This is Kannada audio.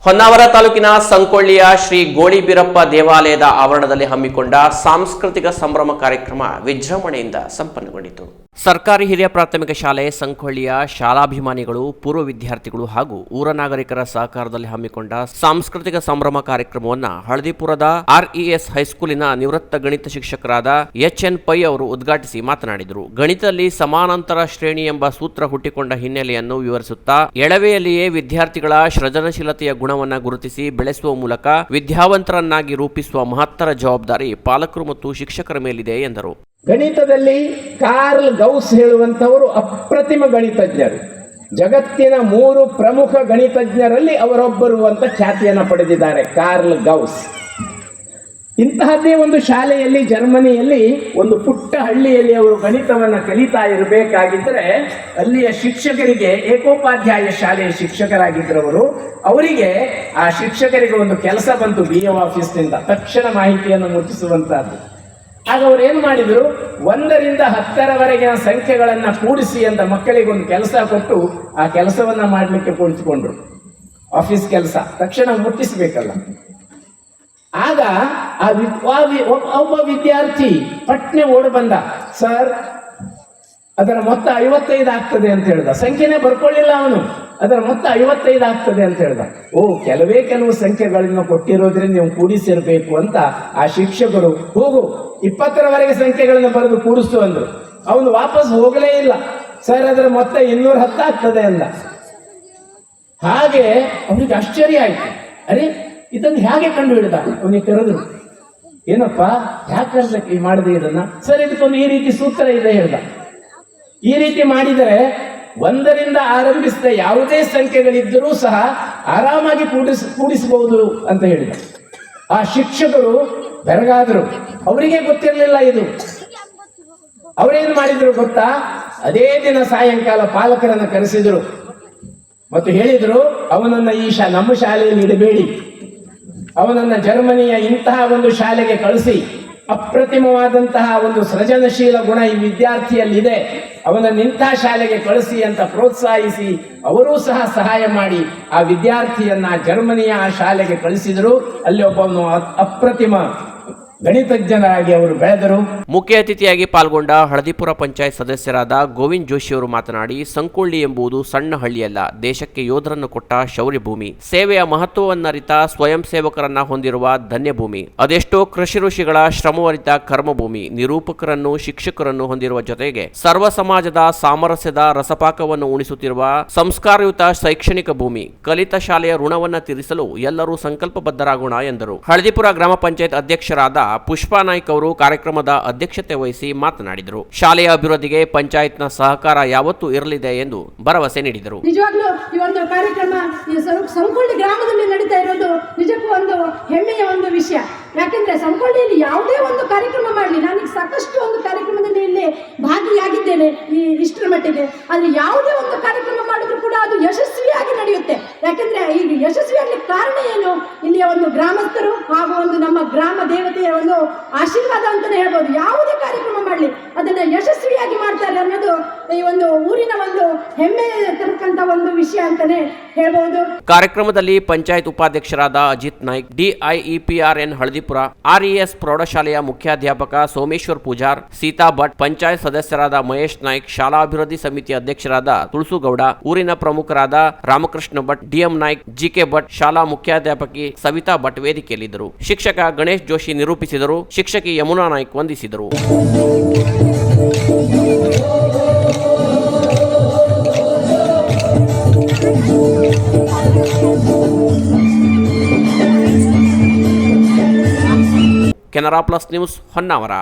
ಹೊನ್ನಾವರ ತಾಲೂಕಿನ ಸಂಕೊಳ್ಳಿಯ ಶ್ರೀ ಗೋಳಿಬೀರಪ್ಪ ದೇವಾಲಯದ ಆವರಣದಲ್ಲಿ ಹಮ್ಮಿಕೊಂಡ ಸಾಂಸ್ಕೃತಿಕ ಸಂಭ್ರಮ ಕಾರ್ಯಕ್ರಮ ವಿಜೃಂಭಣೆಯಿಂದ ಸಂಪನ್ನಗೊಂಡಿತು. ಸರ್ಕಾರಿ ಹಿರಿಯ ಪ್ರಾಥಮಿಕ ಶಾಲೆ ಸಂಕೊಳ್ಳಿಯ ಶಾಲಾಭಿಮಾನಿಗಳು, ಪೂರ್ವ ವಿದ್ಯಾರ್ಥಿಗಳು ಹಾಗೂ ಊರ ನಾಗರಿಕರ ಸಹಕಾರದಲ್ಲಿ ಹಮ್ಮಿಕೊಂಡ ಸಾಂಸ್ಕೃತಿಕ ಸಂಭ್ರಮ ಕಾರ್ಯಕ್ರಮವನ್ನು ಹಳದಿಪುರದ RES ಹೈಸ್ಕೂಲಿನ ನಿವೃತ್ತ ಗಣಿತ ಶಿಕ್ಷಕರಾದ HN ಪೈ ಅವರು ಉದ್ಘಾಟಿಸಿ ಮಾತನಾಡಿದರು. ಗಣಿತದಲ್ಲಿ ಸಮಾನಾಂತರ ಶ್ರೇಣಿ ಎಂಬ ಸೂತ್ರ ಹುಟ್ಟಿಕೊಂಡ ಹಿನ್ನೆಲೆಯನ್ನು ವಿವರಿಸುತ್ತಾ ಎಳವೆಯಲ್ಲಿಯೇ ವಿದ್ಯಾರ್ಥಿಗಳ ಸೃಜನಶೀಲತೆಯ ಗುಣವನ್ನು ಗುರುತಿಸಿ ಬೆಳೆಸುವ ಮೂಲಕ ವಿದ್ಯಾವಂತರನ್ನಾಗಿ ರೂಪಿಸುವ ಮಹತ್ತರ ಜವಾಬ್ದಾರಿ ಪಾಲಕರು ಮತ್ತು ಶಿಕ್ಷಕರ ಮೇಲಿದೆ ಎಂದರು. ಗಣಿತದಲ್ಲಿ ಕಾರ್ಲ್ ಗೌಸ್ ಹೇಳುವಂತವರು ಅಪ್ರತಿಮ ಗಣಿತಜ್ಞರು. ಜಗತ್ತಿನ 3 ಪ್ರಮುಖ ಗಣಿತಜ್ಞರಲ್ಲಿ ಅವರೊಬ್ಬರು ಅಂತ ಖ್ಯಾತಿಯನ್ನು ಪಡೆದಿದ್ದಾರೆ ಕಾರ್ಲ್ ಗೌಸ್. ಇಂತಹದ್ದೇ ಒಂದು ಶಾಲೆಯಲ್ಲಿ, ಜರ್ಮನಿಯಲ್ಲಿ ಒಂದು ಪುಟ್ಟ ಹಳ್ಳಿಯಲ್ಲಿ ಅವರು ಗಣಿತವನ್ನು ಕಲಿತಾ ಇರಬೇಕಾಗಿದ್ದರೆ ಅಲ್ಲಿಯ ಶಿಕ್ಷಕರಿಗೆ, ಏಕೋಪಾಧ್ಯಾಯ ಶಾಲೆಯ ಶಿಕ್ಷಕರಾಗಿದ್ದರವರು, ಅವರಿಗೆ ಆ ಶಿಕ್ಷಕರಿಗೆ ಒಂದು ಕೆಲಸ ಬಂತು BO ಆಫೀಸ್ನಿಂದ, ತಕ್ಷಣ ಮಾಹಿತಿಯನ್ನು ಮುಟ್ಟಿಸುವಂತಹದ್ದು. ಆಗ ಅವ್ರು ಏನು ಮಾಡಿದ್ರು, 1 ರಿಂದ 10ರವರೆಗಿನ ಸಂಖ್ಯೆಗಳನ್ನು ಕೂಡಿಸಿ ಅಂತ ಮಕ್ಕಳಿಗೆ ಒಂದು ಕೆಲಸ ಕೊಟ್ಟು ಆ ಕೆಲಸವನ್ನ ಮಾಡಲಿಕ್ಕೆ ಕುಳಿತುಕೊಂಡ್ರು. ಆಫೀಸ್ ಕೆಲಸ ತಕ್ಷಣ ಮುಟ್ಟಿಸ್ಬೇಕಲ್ಲ. ಆಗ ಒಬ್ಬ ವಿದ್ಯಾರ್ಥಿ ಪಟ್ನೆ ಓಡಿ ಬಂದ, ಸರ್ ಅದರ ಮೊತ್ತ 55 ಆಗ್ತದೆ ಅಂತ ಹೇಳ್ದ. ಸಂಖ್ಯೆನೇ ಬರ್ಕೊಳ್ಳಿಲ್ಲ ಅವನು, ಅದರ ಮೊತ್ತ 55 ಆಗ್ತದೆ ಅಂತ ಹೇಳ್ದ. ಕೆಲವು ಸಂಖ್ಯೆಗಳನ್ನು ಕೊಟ್ಟಿರೋದ್ರಿಂದ ನೀವು ಕೂಡಿಸಿರ್ಬೇಕು ಅಂತ ಆ ಶಿಕ್ಷಕರು, ಹೋಗು 20ರವರೆಗೆ ಸಂಖ್ಯೆಗಳನ್ನು ಬರೆದು ಕೂಡಿಸು ಅಂದ್ರು. ಅವನು ವಾಪಸ್ ಹೋಗಲೇ ಇಲ್ಲ. ಸರ್ ಅದರ ಮೊತ್ತ 210 ಆಗ್ತದೆ ಅಂದ. ಹಾಗೆ ಅವನಿಗೆ ಆಶ್ಚರ್ಯ ಆಯ್ತು. ಅರೆ, ಇದನ್ನು ಹೇಗೆ ಕಂಡು ಹಿಡಿದ? ಅವನಿಗೆ ಕರೆದ್ರು, ಏನಪ್ಪ ಯಾಕೆ ಮಾಡಿದೆ ಇದನ್ನ? ಸರ್ ಇದಕ್ಕೊಂದು ಈ ರೀತಿ ಸೂತ್ರ ಇದೆ ಹೇಳ್ದ. ಈ ರೀತಿ ಮಾಡಿದರೆ 1 ರಿಂದ ಆರಂಭಿಸಿದ ಯಾವುದೇ ಸಂಖ್ಯೆಗಳಿದ್ದರೂ ಸಹ ಆರಾಮಾಗಿ ಕೂಡಿಸಬಹುದು ಅಂತ ಹೇಳಿದ. ಆ ಶಿಕ್ಷಕರು ಬೆರಗಾದರು, ಅವರಿಗೆ ಗೊತ್ತಿರಲಿಲ್ಲ ಇದು. ಅವರೇನು ಮಾಡಿದ್ರು ಗೊತ್ತಾ? ಅದೇ ದಿನ ಸಾಯಂಕಾಲ ಪಾಲಕರನ್ನು ಕರೆಸಿದ್ರು ಮತ್ತು ಹೇಳಿದ್ರು, ಅವನನ್ನ ನಮ್ಮ ಶಾಲೆಯಲ್ಲಿ ಇಡಬೇಡಿ, ಅವನನ್ನ ಜರ್ಮನಿಯ ಇಂತಹ ಒಂದು ಶಾಲೆಗೆ ಕಳಿಸಿ, ಅಪ್ರತಿಮವಾದಂತಹ ಒಂದು ಸೃಜನಶೀಲ ಗುಣ ಈ ವಿದ್ಯಾರ್ಥಿಯಲ್ಲಿದೆ, ಅವನನ್ನು ಇಂತಹ ಶಾಲೆಗೆ ಕಳಿಸಿ ಅಂತ ಪ್ರೋತ್ಸಾಹಿಸಿ ಅವರೂ ಸಹ ಸಹಾಯ ಮಾಡಿ ಆ ವಿದ್ಯಾರ್ಥಿಯನ್ನ ಜರ್ಮನಿಯ ಆ ಶಾಲೆಗೆ ಕಳಿಸಿದರು. ಅಲ್ಲಿ ಒಬ್ಬನು ಅಪ್ರತಿಮ ಗಣಿತಜ್ಞರಾಗಿ ಅವರು ಬೆಳೆದರು. ಮುಖ್ಯ ಅತಿಥಿಯಾಗಿ ಪಾಲ್ಗೊಂಡ ಹಳದಿಪುರ ಪಂಚಾಯತ್ ಸದಸ್ಯರಾದ ಗೋವಿಂದ್ ಜೋಶಿ ಅವರು ಮಾತನಾಡಿ, ಸಂಕೊಳ್ಳಿ ಎಂಬುದು ಸಣ್ಣ ಹಳ್ಳಿಯಲ್ಲ, ದೇಶಕ್ಕೆ ಯೋಧರನ್ನು ಕೊಟ್ಟ ಶೌರ್ಯ ಭೂಮಿ, ಸೇವೆಯ ಮಹತ್ವವನ್ನರಿತ ಸ್ವಯಂ ಸೇವಕರನ್ನ ಹೊಂದಿರುವ ಧನ್ಯ ಭೂಮಿ, ಅದೆಷ್ಟೋ ಕೃಷಿ ಋಷಿಗಳ ಶ್ರಮವರಿತ ಕರ್ಮಭೂಮಿ, ನಿರೂಪಕರನ್ನು, ಶಿಕ್ಷಕರನ್ನು ಹೊಂದಿರುವ ಜೊತೆಗೆ ಸರ್ವ ಸಮಾಜದ ಸಾಮರಸ್ಯದ ರಸಪಾಕವನ್ನು ಉಣಿಸುತ್ತಿರುವ ಸಂಸ್ಕಾರಯುತ ಶೈಕ್ಷಣಿಕ ಭೂಮಿ, ಕಲಿತ ಶಾಲೆಯ ಋಣವನ್ನ ತೀರಿಸಲು ಎಲ್ಲರೂ ಸಂಕಲ್ಪಬದ್ಧರಾಗೋಣ ಎಂದರು. ಹಳದಿಪುರ ಗ್ರಾಮ ಪಂಚಾಯತ್ ಅಧ್ಯಕ್ಷರಾದ ಪುಷ್ಪಾ ನಾಯ್ಕ್ ಅವರು ಕಾರ್ಯಕ್ರಮದ ಅಧ್ಯಕ್ಷತೆ ವಹಿಸಿ ಮಾತನಾಡಿದರು. ಶಾಲೆಯ ಅಭಿವೃದ್ಧಿಗೆ ಪಂಚಾಯತ್ನ ಸಹಕಾರ ಯಾವತ್ತೂ ಇರಲಿದೆ ಎಂದು ಭರವಸೆ ನೀಡಿದರು. ನಿಜವಾಗ್ಲೂ ಈ ಒಂದು ಕಾರ್ಯಕ್ರಮ ಸಂಕೊಳ್ಳಿ ಗ್ರಾಮದಲ್ಲಿ ನಡೀತಾ ಇರೋದು ನಿಜಕ್ಕೂ ಒಂದು ಹೆಮ್ಮೆಯ ಒಂದು ವಿಷಯ. ಯಾಕೆಂದ್ರೆ ಸಂಕೊಳ್ಳಿಯಲ್ಲಿ ಯಾವುದೇ ಒಂದು ಕಾರ್ಯಕ್ರಮ ಮಾಡಲಿ, ನಾನು ಸಾಕಷ್ಟು ಒಂದು ಕಾರ್ಯಕ್ರಮದಲ್ಲಿ ಇಲ್ಲಿ ಭಾಗಿಯಾಗಿದ್ದೇನೆ ಇಷ್ಟರ ಮಟ್ಟಿಗೆ. ಅಲ್ಲಿ ಯಾವುದೇ ಒಂದು ಕಾರ್ಯಕ್ರಮ ಮಾಡಿದ್ರು ಕೂಡ ಅದು ಯಶಸ್ವಿಯಾಗಿ ನಡೆಯುತ್ತೆ. ಯಾಕೆಂದ್ರೆ ಈಗ ಯಶಸ್ವಿ ಆಗ್ಲಿಕ್ಕೆ ಕಾರಣ ಏನು? ಇಲ್ಲಿಯ ಒಂದು ಗ್ರಾಮಸ್ಥರು ಹಾಗೂ ಒಂದು ನಮ್ಮ ಗ್ರಾಮ ದೇವತೆಯ ಒಂದು ಆಶೀರ್ವಾದ ಅಂತಾನೆ ಹೇಳ್ಬೋದು. ಯಾವುದೇ ಕಾರ್ಯಕ್ರಮ ಮಾಡಲಿ ಅದನ್ನ ಯಶಸ್ವಿಯಾಗಿ ಮಾಡ್ತಾರೆ ಅನ್ನೋದು ಈ ಒಂದು ಊರಿನ ಒಂದು ಹೆಮ್ಮೆ ತರಕಂತ ಒಂದು ವಿಷಯ ಅಂತಾನೆ ಹೇಳ್ಬಹುದು. ಕಾರ್ಯಕ್ರಮದಲ್ಲಿ ಪಂಚಾಯತ್ ಉಪಾಧ್ಯಕ್ಷರಾದ ಅಜಿತ್ ನಾಯ್ಕ್, DIEPRN ಹಳದಿಪುರ, RES ಪ್ರೌಢಶಾಲೆಯ ಮುಖ್ಯಾಧ್ಯಾಪಕ ಸೋಮೇಶ್ವರ್ ಪೂಜಾರ್, ಸೀತಾ ಭಟ್, ಪಂಚಾಯತ್ ಸದಸ್ಯರಾದ ಮಹೇಶ್ ನಾಯ್ಕ್, ಶಾಲಾ ಅಭಿವೃದ್ಧಿ ಸಮಿತಿ ಅಧ್ಯಕ್ಷರಾದ ತುಳಸುಗೌಡ, ಊರಿನ ಪ್ರಮುಖರಾದ ರಾಮಕೃಷ್ಣ ಭಟ್, DM ನಾಯ್ಕ್, GK ಭಟ್, ಶಾಲಾ ಮುಖ್ಯಾಧ್ಯಾಪಕಿ ಸವಿತಾ ಭಟ್ ವೇದಿಕೆಯಲ್ಲಿದ್ದರು. ಶಿಕ್ಷಕ ಗಣೇಶ್ ಜೋಶಿ ನಿರೂಪಿಸಿದರು. ಶಿಕ್ಷಕಿ ಯಮುನಾ ನಾಯ್ಕ್ ವಂದಿಸಿದರು. Canara plus news Honnavar.